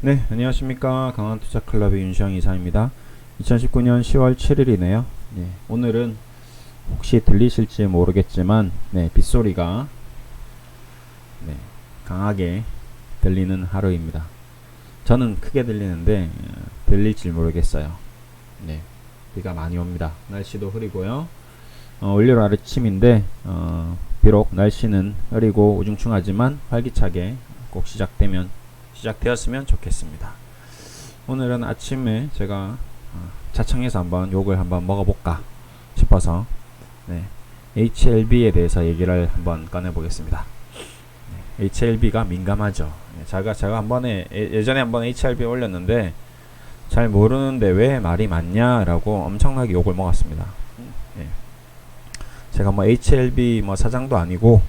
네, 안녕하십니까. 강한투자클럽의 윤시영 이사입니다. 2019년 10월 7일이네요. 네, 오늘은 혹시 들리실지 모르겠지만, 빗소리가 강하게 들리는 하루입니다. 저는 크게 들리는데, 들릴지 모르겠어요. 네, 비가 많이 옵니다. 날씨도 흐리고요. 월요일 아침인데, 비록 날씨는 흐리고 우중충하지만 활기차게 꼭 시작되었으면 좋겠습니다. 오늘은 아침에 제가 자청해서 한번 욕을 한번 먹어볼까 싶어서 HLB에 대해서 얘기를 한번 꺼내보겠습니다. HLB가 민감하죠. 제가 예전에 한번 HLB 올렸는데 잘 모르는데 왜 말이 많냐라고 엄청나게 욕을 먹었습니다. 제가 뭐 HLB 뭐 사장도 아니고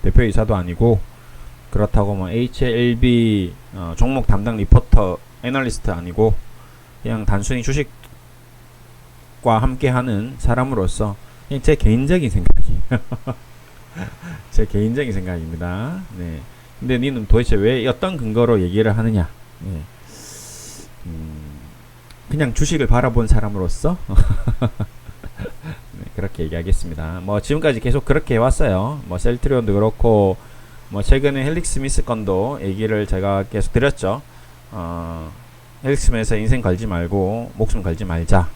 대표이사도 아니고 그렇다고 뭐 HLB 종목 담당 리포터 애널리스트 아니고 그냥 단순히 주식과 함께하는 사람으로서 그냥 제 개인적인 생각이 제 개인적인 생각입니다. 네. 근데 니는 도대체 왜 어떤 근거로 얘기를 하느냐? 네. 그냥 주식을 바라본 사람으로서 그렇게 얘기하겠습니다. 뭐 지금까지 계속 그렇게 해왔어요. 뭐 셀트리온도 그렇고 뭐 최근에 헬릭 스미스 건도 얘기를 제가 계속 드렸죠. 헬릭 스미스에서 인생 걸지 말고 목숨 걸지 말자.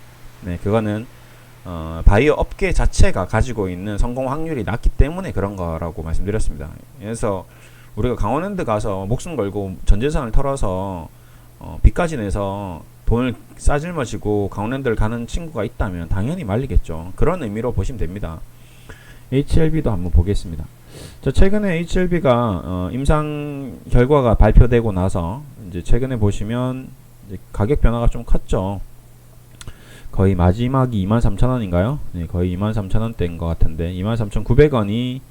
네, 그거는 바이오 업계 자체가 가지고 있는 성공 확률이 낮기 때문에 그런 거라고 말씀드렸습니다. 그래서 우리가 강원랜드 가서 목숨 걸고 전 재산을 털어서 빚까지 내서 돈을 싸질머지고 강원랜드를 가는 친구가 있다면 당연히 말리겠죠. 그런 의미로 보시면 됩니다. HLB도 한번 보겠습니다. 저 최근에 HLB가 임상 결과가 발표되고 나서 이제 최근에 보시면 이제 가격 변화가 좀 컸죠. 거의 마지막이 23,000원인가요? 네, 거의 23,000원대인 것 같은데 23,900원이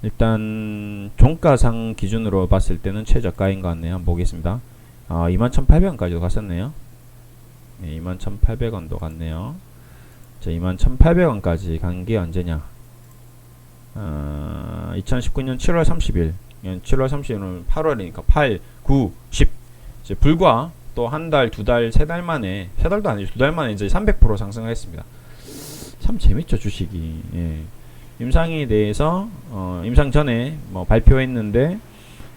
일단 종가상 기준으로 봤을 때는 최저가인 것 같네요. 한번 보겠습니다. 21,800원까지도 갔었네요. 네, 21,800원도 갔네요. 자, 21,800원까지 간 게 언제냐? 2019년 7월 30일. 7월 30일은 8월이니까 8, 9, 10. 이제 불과 또 한 달, 두 달, 세 달 만에, 세 달도 아니죠. 두 달 만에 이제 300% 상승을 했습니다. 참 재밌죠, 주식이. 예. 임상에 대해서, 임상 전에 뭐 발표했는데,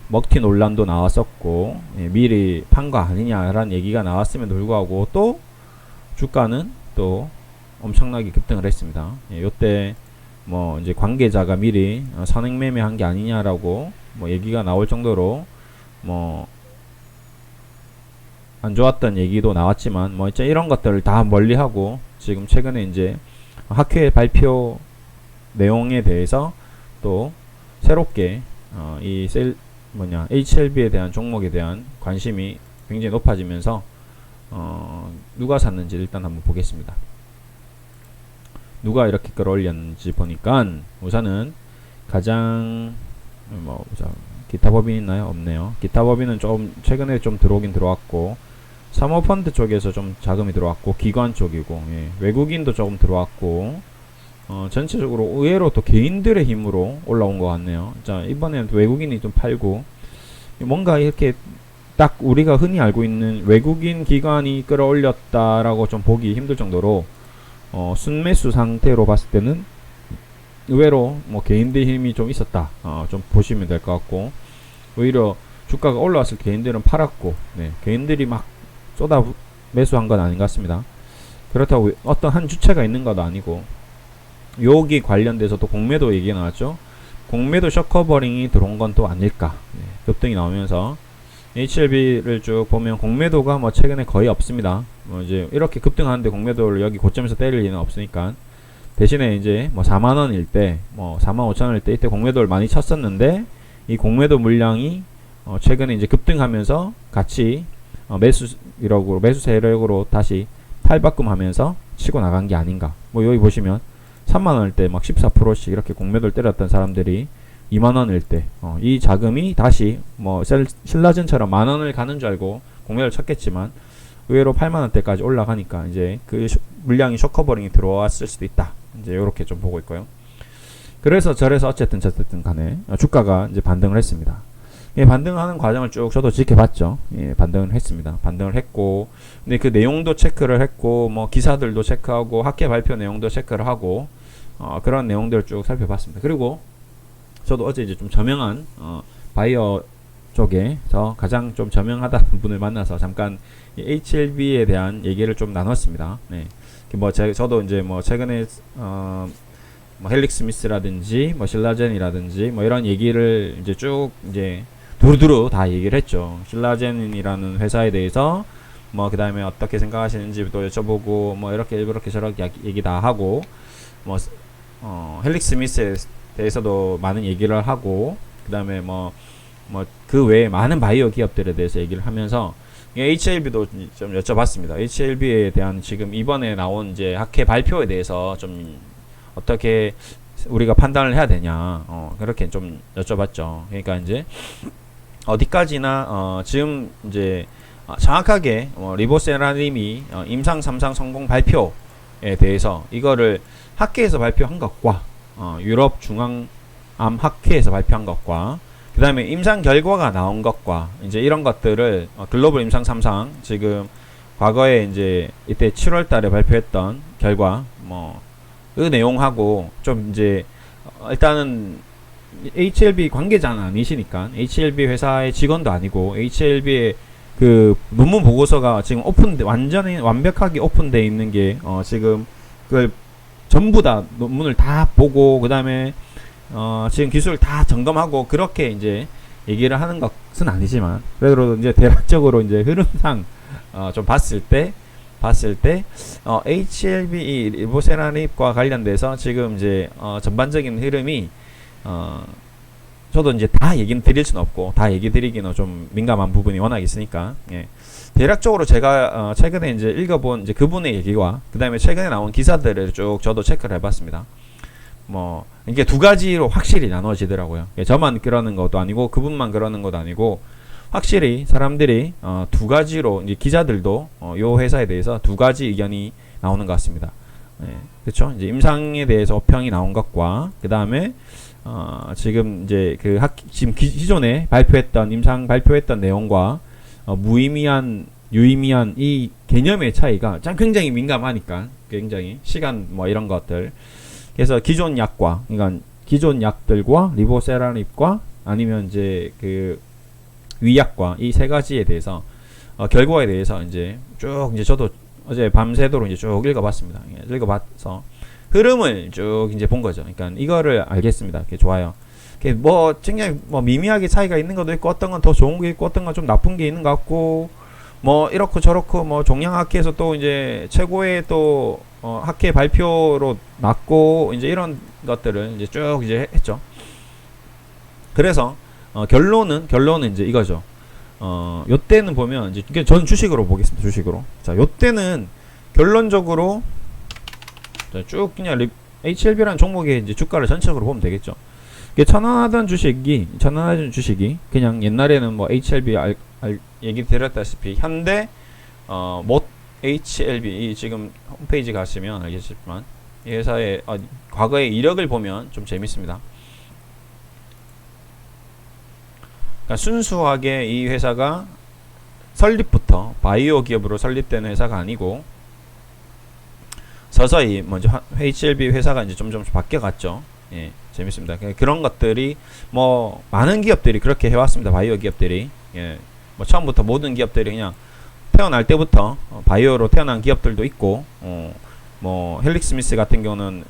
먹튀 논란도 나왔었고, 미리 판 거 아니냐라는 얘기가 나왔음에도 불구하고, 또, 주가는 또 엄청나게 급등을 했습니다. 요때, 뭐, 이제 관계자가 미리 선행 매매한 게 아니냐라고, 뭐, 얘기가 나올 정도로, 뭐, 안 좋았던 얘기도 나왔지만, 뭐, 이제 이런 것들을 다 멀리하고, 지금 최근에 이제 학회 발표 내용에 대해서 또 새롭게, HLB에 대한 종목에 대한 관심이 굉장히 높아지면서 누가 샀는지 일단 한번 보겠습니다. 누가 이렇게 끌어올렸는지 보니까 우선은 가장 기타 법인 있나요? 없네요. 기타 법인은 좀 최근에 좀 들어오긴 들어왔고 사모펀드 쪽에서 좀 자금이 들어왔고 기관 쪽이고 외국인도 조금 들어왔고 전체적으로 의외로 또 개인들의 힘으로 올라온 것 같네요. 자, 이번에는 외국인이 좀 팔고 뭔가 이렇게 딱 우리가 흔히 알고 있는 외국인 기관이 끌어올렸다라고 좀 보기 힘들 정도로 순매수 상태로 봤을 때는 의외로 뭐 개인들 힘이 좀 있었다. 좀 보시면 될 것 같고 오히려 주가가 올라왔을 때 개인들은 팔았고 개인들이 막 쏟아 매수한 건 아닌 것 같습니다. 그렇다고 어떤 한 주체가 있는 것도 아니고 여기 관련돼서 또 공매도 얘기가 나왔죠. 공매도 숏커버링이 들어온 건 또 아닐까. 급등이 나오면서 HLB를 쭉 보면 공매도가 뭐 최근에 거의 없습니다. 뭐 이제 이렇게 급등하는데 공매도를 여기 고점에서 때릴 리는 없으니까 대신에 이제 뭐 4만원일 때, 뭐 45,000원일 때 이때 공매도를 많이 쳤었는데 이 공매도 물량이 최근에 이제 급등하면서 같이 매수 세력으로 다시 탈바꿈하면서 치고 나간 게 아닌가. 뭐 여기 보시면 3만원일 때 막 14%씩 이렇게 공매도를 때렸던 사람들이 2만원일 때 이 자금이 다시 뭐 신라젠처럼 만원을 가는 줄 알고 공매도를 쳤겠지만 의외로 8만원대까지 올라가니까 이제 그 물량이 숏커버링이 들어왔을 수도 있다. 이제 요렇게 좀 보고 있고요. 그래서 저래서 어쨌든 간에 주가가 이제 반등을 했습니다. 예, 반등하는 과정을 쭉 저도 지켜봤죠. 예, 반등을 했습니다. 반등을 했고, 근데 그 내용도 체크를 했고, 뭐 기사들도 체크하고, 학회 발표 내용도 체크를 하고, 그런 내용들을 쭉 살펴봤습니다. 그리고 저도 어제 이제 좀 저명한 바이어 쪽에서 가장 좀 저명하다는 분을 만나서 잠깐 HLB에 대한 얘기를 좀 나눴습니다. 네. 뭐 저도 이제 뭐 최근에 뭐 헬릭 스미스라든지 뭐 신라젠이라든지 뭐 이런 얘기를 이제 쭉 이제 두루두루 다 얘기를 했죠. 신라젠이라는 회사에 대해서 뭐 그다음에 어떻게 생각하시는지도 여쭤보고 뭐 이렇게 저렇게 얘기 다 하고 뭐 헬릭 스미스에 대해서도 많은 얘기를 하고 그다음에 뭐 그 외에 많은 바이오 기업들에 대해서 얘기를 하면서 HLB도 좀 여쭤봤습니다. HLB에 대한 지금 이번에 나온 이제 학회 발표에 대해서 좀 어떻게 우리가 판단을 해야 되냐, 그렇게 좀 여쭤봤죠. 그러니까 이제 어디까지나 지금 이제 정확하게 리보세라님이 임상 3상 성공 발표에 대해서 이거를 학회에서 발표한 것과 유럽 중앙암 학회에서 발표한 것과 그 다음에 임상 결과가 나온 것과 이제 이런 것들을 글로벌 임상 3상 지금 과거에 이제 이때 7월 달에 발표했던 결과 그 내용하고 좀 이제 일단은 HLB 관계자는 아니시니까 HLB 회사의 직원도 아니고 HLB의 그 논문 보고서가 지금 완전히 완벽하게 오픈되어 있는 게 지금 그걸 전부 다 논문을 다 보고 그 다음에 지금 기술을 다 점검하고 그렇게 이제 얘기를 하는 것은 아니지만 그래도 이제 대략적으로 이제 흐름상 좀 봤을 때 HLB 리보세라닙과 관련돼서 지금 이제 전반적인 흐름이 저도 이제 다 얘기는 드릴 수는 없고 다 얘기 드리기는 좀 민감한 부분이 워낙 있으니까 예. 대략적으로 제가 최근에 이제 읽어본 이제 그분의 얘기와 그 다음에 최근에 나온 기사들을 쭉 저도 체크를 해봤습니다. 뭐 이게 두 가지로 확실히 나눠지더라고요. 저만 그러는 것도 아니고 그분만 그러는 것도 아니고 확실히 사람들이 두 가지로 이제 기자들도 요 회사에 대해서 두 가지 의견이 나오는 것 같습니다. 예, 그렇죠? 이제 임상에 대해서 호평이 나온 것과 그 다음에 지금 이제 지금 기존에 발표했던 임상 발표했던 내용과 무의미한 유의미한 이 개념의 차이가 굉장히 민감하니까 굉장히 시간 뭐 이런 것들 그래서 기존 약과 그러니까 기존 약들과 리보세라닙과 아니면 이제 그 위약과 이 세 가지에 대해서 결과에 대해서 이제 쭉 이제 저도 어제 밤새도록 이제 쭉 읽어봤습니다. 읽어봐서 흐름을 쭉 이제 본 거죠. 그러니까 이거를 알겠습니다. 좋아요. 뭐 굉장히 뭐 미미하게 차이가 있는 것도 있고 어떤 건 더 좋은 게 있고 어떤 건 좀 나쁜 게 있는 것 같고 뭐 이렇고 저렇고 뭐 종양학회에서 또 이제 최고의 또 학회 발표로 났고 이제 이런 것들을 이제 쭉 이제 했죠. 그래서 결론은 이제 이거죠. 요때는 보면 이제 저는 주식으로 보겠습니다. 주식으로. 자, 요때는 결론적으로 쭉 그냥 HLB라는 종목의 이제 주가를 전체적으로 보면 되겠죠. 천원하던 주식이 그냥 옛날에는 뭐 HLB 얘기 드렸다시피 현대 못 HLB 지금 홈페이지 가시면 알겠지만 이 회사의 과거의 이력을 보면 좀 재밌습니다. 그러니까 순수하게 이 회사가 설립부터 바이오 기업으로 설립된 회사가 아니고 서서히 먼저 HLB 회사가 이제 점점 바뀌어갔죠. 예, 재밌습니다. 그런 것들이 뭐 많은 기업들이 그렇게 해왔습니다. 바이오 기업들이 뭐 처음부터 모든 기업들이 그냥 태어날 때부터 바이오로 태어난 기업들도 있고 뭐 헬릭 스미스 같은 경우는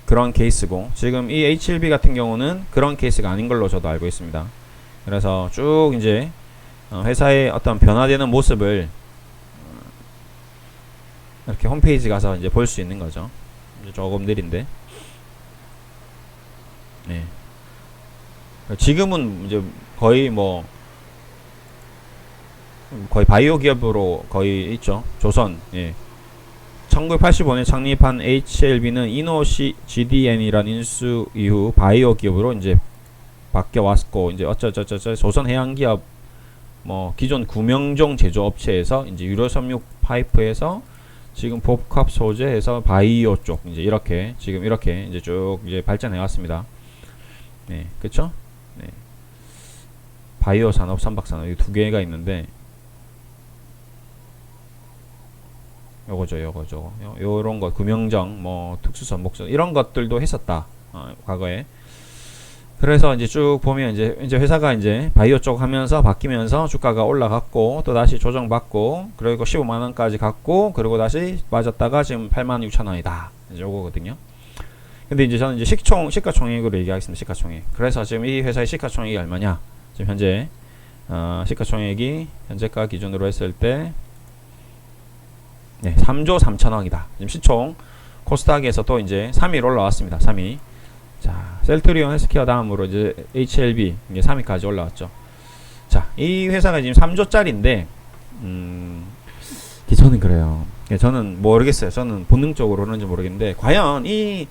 그런 케이스고 지금 이 HLB 같은 경우는 그런 케이스가 아닌 걸로 저도 알고 있습니다. 그래서 쭉 이제 회사의 어떤 변화되는 모습을 이렇게 홈페이지 가서 이제 볼 수 있는 거죠. 이제 조금 느린데. 네. 지금은 이제 거의 바이오 기업으로 거의 있죠. 조선. 1985년 창립한 HLB는 이노시 GDN이란 인수 이후 바이오 기업으로 이제 바뀌어 왔고 이제 조선 해양 기업 기존 구명종 제조업체에서 이제 유로섬유 파이프에서 지금 복합 소재에서 바이오 쪽 이제 이렇게 지금 이렇게 이제 쭉 이제 발전해 왔습니다. 네, 그렇죠? 바이오 산업, 선박 산업 이 두 개가 있는데 요거죠, 요거죠. 요런 거 금융정, 뭐 특수선, 목선 이런 것들도 했었다. 과거에. 그래서 이제 쭉 보면 이제 회사가 이제 바이오 쪽 하면서 바뀌면서 주가가 올라갔고 또 다시 조정받고 그리고 15만 원까지 갔고 그리고 다시 빠졌다가 지금 86,000원이다. 이제 요거거든요. 근데 이제 저는 이제 시가총액으로 얘기하겠습니다. 시가총액. 그래서 지금 이 회사의 시가총액이 얼마냐? 지금 현재 시가총액이 현재가 기준으로 했을 때 3조 3천억이다. 지금 시총 코스닥에서 또 이제 3위로 올라왔습니다. 3위. 자, 셀트리온 헬스케어 다음으로 이제 HLB 이게 3위까지 올라왔죠. 자, 이 회사가 지금 3조짜리인데 저는 그래요. 저는 모르겠어요. 저는 본능적으로 그런지 모르겠는데 과연 이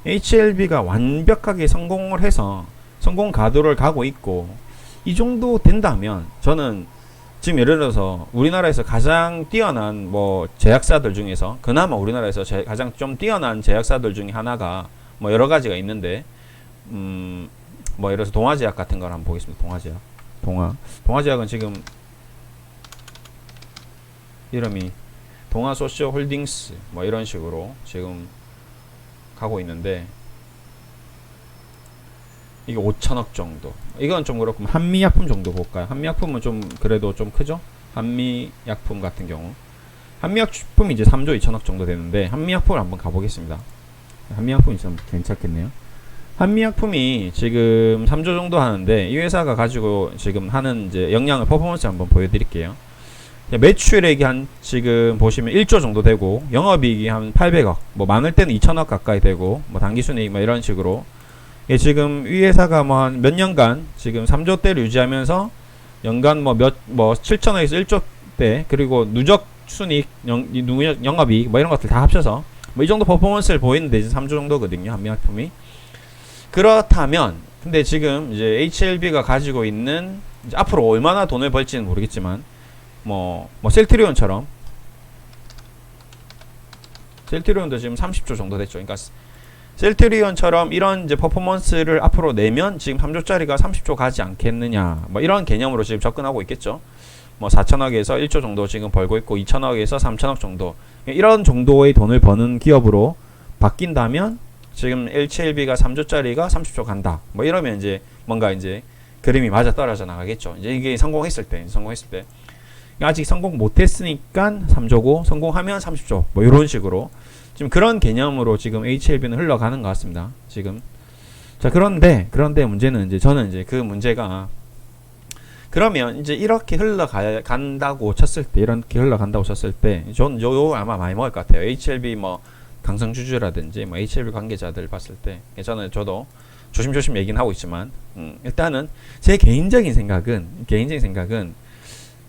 HLB가 완벽하게 성공을 해서 성공 가도를 가고 있고 이 정도 된다면 저는 지금 예를 들어서 우리나라에서 가장 뛰어난 뭐 제약사들 중에서 그나마 우리나라에서 가장 좀 뛰어난 제약사들 중에 하나가 뭐 여러 가지가 있는데 뭐 예를 들어서 동아제약 같은 걸 한번 보겠습니다. 동아제약. 동아제약은 지금 이름이 동아소시오홀딩스 뭐 이런 식으로 지금 가고 있는데 이게 5천억 정도. 이건 좀 그렇고 한미약품 정도 볼까요? 한미약품은 좀 그래도 좀 크죠? 한미약품 같은 경우 한미약품이 이제 3조 2천억 정도 되는데 한미약품을 한번 가보겠습니다. 한미약품이 좀 괜찮겠네요. 한미약품이 지금 3조 정도 하는데 이 회사가 가지고 지금 하는 이제 영향을 퍼포먼스 한번 보여드릴게요. 매출액이 한 지금 보시면 1조 정도 되고 영업이익이 한 800억 뭐 많을 때는 2천억 가까이 되고 뭐 당기순이익 뭐 이런 식으로 지금 이 회사가 뭐 한 몇 년간 지금 3조대를 유지하면서 연간 뭐 7천억에서 1조대 그리고 누적 순이익 영업이익 뭐 이런 것들 다 합쳐서 뭐 이 정도 퍼포먼스를 보이는데 이제 3조 정도거든요. 한미약품이. 그렇다면 근데 지금 이제 HLB가 가지고 있는 이제 앞으로 얼마나 돈을 벌지는 모르겠지만 뭐 셀트리온처럼 셀트리온도 지금 30조 정도 됐죠. 그러니까 셀트리온처럼 이런 이제 퍼포먼스를 앞으로 내면 지금 3조짜리가 30조 가지 않겠느냐. 뭐 이런 개념으로 지금 접근하고 있겠죠. 뭐 4천억에서 1조 정도 지금 벌고 있고 2천억에서 3천억 정도. 이런 정도의 돈을 버는 기업으로 바뀐다면 지금 HLB가 3조짜리가 30조 간다. 뭐 이러면 이제 뭔가 이제 그림이 맞아 떨어져 나가겠죠. 이제 이게 성공했을 때. 아직 성공 못했으니까 3조고 성공하면 30조. 뭐 이런 식으로. 지금 그런 개념으로 지금 HLB는 흘러가는 것 같습니다. 지금. 자, 그런데 문제는 이제 저는 이제 그 문제가 그러면 이제 이렇게 흘러간다고 쳤을 때 저는 요 아마 많이 먹을 것 같아요. HLB 뭐 강성주주라든지 뭐 HLB 관계자들 봤을 때 저도 조심조심 얘기는 하고 있지만 일단은 제 개인적인 생각은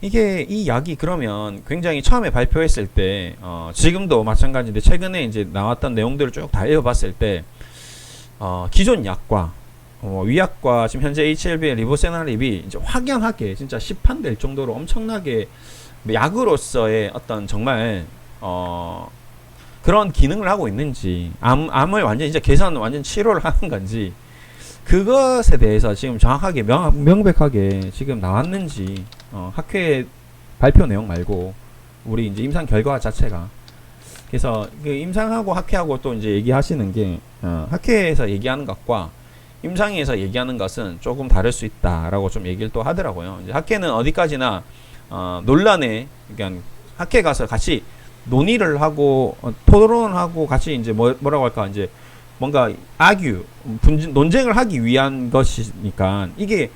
이게 이 약이 그러면 굉장히 처음에 발표했을 때 지금도 마찬가지인데 최근에 이제 나왔던 내용들을 쭉 다 읽어봤을 때 기존 약과 위약과 지금 현재 HLB의 리보세나립이 이제 확연하게 진짜 시판될 정도로 엄청나게 약으로서의 어떤 정말 그런 기능을 하고 있는지 암을 완전 이제 완전 치료를 하는 건지 그것에 대해서 지금 정확하게 명백하게 지금 나왔는지 학회 발표 내용 말고 우리 이제 임상 결과 자체가 그래서 그 임상하고 학회하고 또 이제 얘기하시는 게 학회에서 얘기하는 것과 임상에서 얘기하는 것은 조금 다를 수 있다라고 좀 얘기를 또 하더라고요. 이제 학회는 어디까지나 논란에 그러니까 학회 가서 같이 논의를 하고 토론을 하고 같이 이제 뭐라고 할까 이제 뭔가 논쟁을 하기 위한 것이니까 이게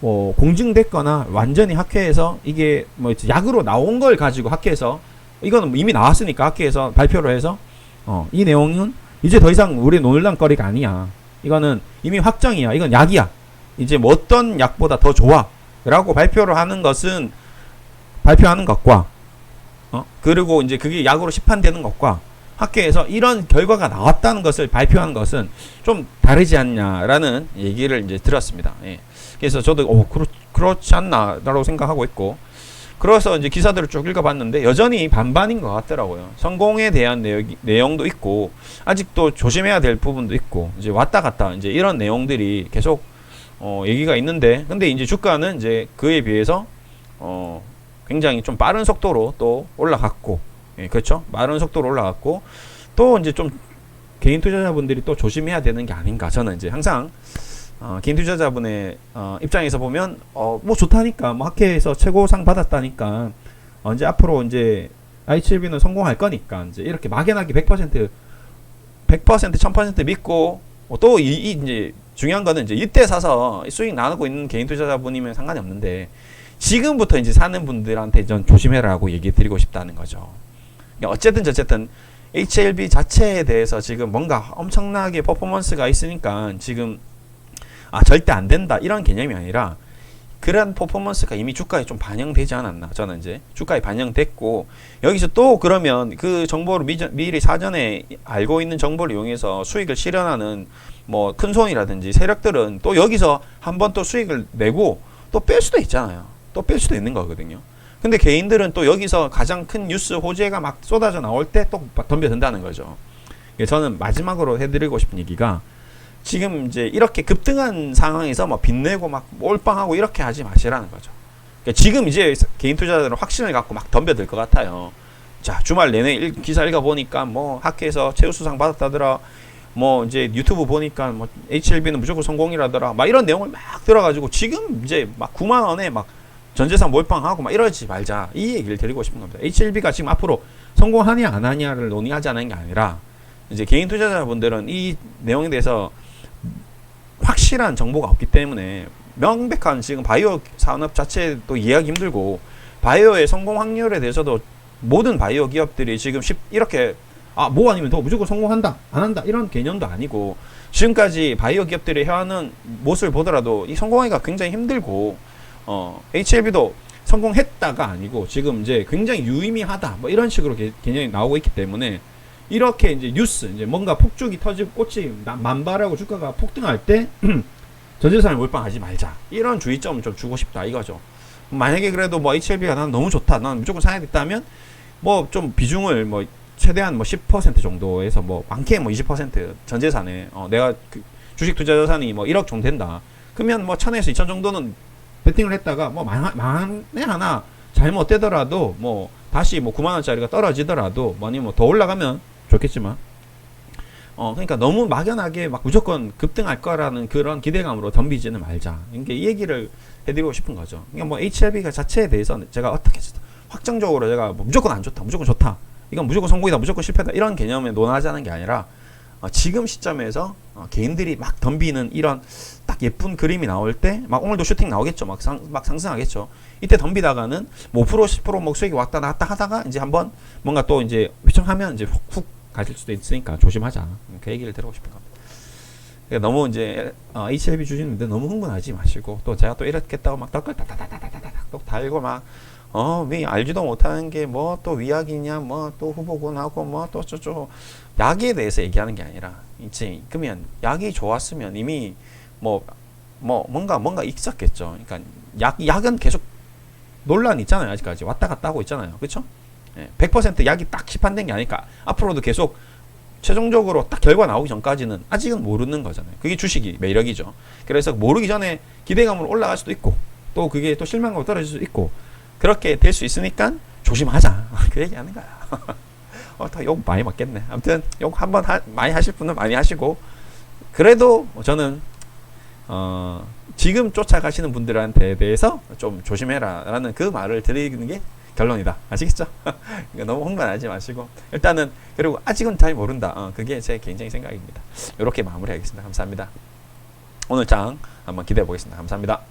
뭐 공증됐거나 완전히 학회에서 이게 뭐 약으로 나온 걸 가지고 학회에서 이거는 이미 나왔으니까 학회에서 발표를 해서 이 내용은 이제 더 이상 우리 논란거리가 아니야. 이거는 이미 확정이야. 이건 약이야. 이제 뭐 어떤 약보다 더 좋아. 라고 발표를 하는 것은 발표하는 것과 그리고 이제 그게 약으로 시판되는 것과 학회에서 이런 결과가 나왔다는 것을 발표하는 것은 좀 다르지 않냐라는 얘기를 이제 들었습니다. 예. 그래서 저도 그렇지 않나라고 생각하고 있고 그래서 이제 기사들을 쭉 읽어봤는데 여전히 반반인 것 같더라고요. 성공에 대한 내용도 있고 아직도 조심해야 될 부분도 있고 이제 왔다 갔다 이제 이런 내용들이 계속 얘기가 있는데, 근데 이제 주가는 이제 그에 비해서 굉장히 좀 빠른 속도로 또 올라갔고, 예, 그렇죠? 빠른 속도로 올라갔고, 또 이제 좀 개인 투자자분들이 또 조심해야 되는 게 아닌가. 저는 이제 항상 개인 투자자분의 입장에서 보면 뭐 좋다니까, 뭐 학회에서 최고상 받았다니까, 이제 앞으로 이제 i7b는 성공할 거니까 이제 이렇게 막연하게 100% 1000% 믿고, 또 이제 중요한 거는 이제 이때 사서 수익 나누고 있는 개인 투자자분이면 상관이 없는데, 지금부터 이제 사는 분들한테 좀 조심해라고 얘기 드리고 싶다는 거죠. 그러니까 어쨌든 HLB 자체에 대해서 지금 뭔가 엄청나게 퍼포먼스가 있으니까 지금 절대 안 된다 이런 개념이 아니라, 그런 퍼포먼스가 이미 주가에 좀 반영되지 않았나. 저는 이제 주가에 반영됐고, 여기서 또 그러면 그 정보를 미리 사전에 알고 있는 정보를 이용해서 수익을 실현하는 뭐 큰손이라든지 세력들은 또 여기서 한번 또 수익을 내고 또 뺄 수도 있잖아요. 또 뺄 수도 있는 거거든요. 근데 개인들은 또 여기서 가장 큰 뉴스 호재가 막 쏟아져 나올 때 또 덤벼든다는 거죠. 저는 마지막으로 해드리고 싶은 얘기가, 지금 이제 이렇게 급등한 상황에서 막 빚내고 막 몰빵하고 이렇게 하지 마시라는 거죠. 그러니까 지금 이제 개인 투자자들은 확신을 갖고 막 덤벼들 것 같아요. 자, 주말 내내 기사 읽어보니까 뭐 학회에서 최우수상 받았다더라, 뭐 이제 유튜브 보니까 뭐 HLB는 무조건 성공이라더라, 막 이런 내용을 막 들어가지고 지금 이제 막 9만 원에 막 전재산 몰빵하고 막 이러지 말자, 이 얘기를 드리고 싶은 겁니다. HLB가 지금 앞으로 성공하냐 안 하냐를 논의하자는 게 아니라, 이제 개인 투자자분들은 이 내용에 대해서 확실한 정보가 없기 때문에, 명백한 지금 바이오 산업 자체도 이해하기 힘들고, 바이오의 성공 확률에 대해서도 모든 바이오 기업들이 지금 이렇게 뭐 아니면 더 무조건 성공한다 안 한다 이런 개념도 아니고, 지금까지 바이오 기업들이 해왔는 모습을 보더라도 이 성공하기가 굉장히 힘들고, HLB도 성공했다가 아니고 지금 이제 굉장히 유의미하다 뭐 이런 식으로 개념이 나오고 있기 때문에, 이렇게 이제 뉴스, 이제 뭔가 폭죽이 터지고 꽃이 만발하고 주가가 폭등할 때 전재산을 몰빵하지 말자, 이런 주의점을 좀 주고 싶다 이거죠. 만약에 그래도 뭐 HLB가 난 너무 좋다, 난 무조건 사야 됐다면 뭐 좀 비중을 뭐 최대한 뭐 10% 정도에서 뭐 많게 뭐 20% 전재산에 내가 그 주식 투자 자산이 뭐 1억 정도 된다, 그러면 뭐 1000에서 2000 정도는 베팅을 했다가 뭐 만에 하나 잘못되더라도 뭐 다시 뭐 9만 원짜리가 떨어지더라도 뭐 아니면 더 올라가면 좋겠지만, 그러니까 너무 막연하게 막 무조건 급등할 거라는 그런 기대감으로 덤비지는 말자. 그러니까 이 얘기를 해드리고 싶은 거죠. 그러니까 뭐 HLB가 자체에 대해서 제가 어떻게 확정적으로 제가 뭐 무조건 안 좋다, 무조건 좋다, 이건 무조건 성공이다, 무조건 실패다 이런 개념에 논하자는 게 아니라, 지금 시점에서 개인들이 막 덤비는 이런 딱 예쁜 그림이 나올 때, 막 오늘도 슈팅 나오겠죠. 막 상승하겠죠. 이때 덤비다가는 뭐 5% 10% 뭐 수익이 왔다 갔다 하다가 이제 한번 뭔가 또 이제 휘청하면 이제 훅 가실 수도 있으니까 조심하자. 그 얘기를 드리고 싶은 겁니다. 그러니까 너무 이제 HLB 주시는데 너무 흥분하지 마시고, 또 제가 또 이렇겠다고 막 댓글 다다다다다닥 또 달고 막 왜 알지도 못하는 게 뭐 또 위약이냐, 뭐 또 후보군하고 뭐 또 저쪽 약에 대해서 얘기하는 게 아니라, 이제 그러면 약이 좋았으면 이미 뭔가 있었겠죠. 그러니까 약은 계속 논란이 있잖아요. 아직까지 왔다 갔다 하고 있잖아요. 그렇죠? 100% 약이 딱 시판된 게 아니까 앞으로도 계속 최종적으로 딱 결과 나오기 전까지는 아직은 모르는 거잖아요. 그게 주식이 매력이죠. 그래서 모르기 전에 기대감으로 올라갈 수도 있고, 또 그게 또 실망감으로 떨어질 수도 있고, 그렇게 될 수 있으니까 조심하자. 그 얘기하는 거야. 다 욕 많이 먹겠네. 아무튼 욕 한번 많이 하실 분은 많이 하시고, 그래도 저는 지금 쫓아가시는 분들한테 대해서 좀 조심해라 라는 그 말을 드리는 게 결론이다. 아시겠죠? 그러니까 너무 흥분하지 마시고, 일단은 그리고 아직은 잘 모른다. 그게 제 개인적인 생각입니다. 이렇게 마무리하겠습니다. 감사합니다. 오늘 장 한번 기대해 보겠습니다. 감사합니다.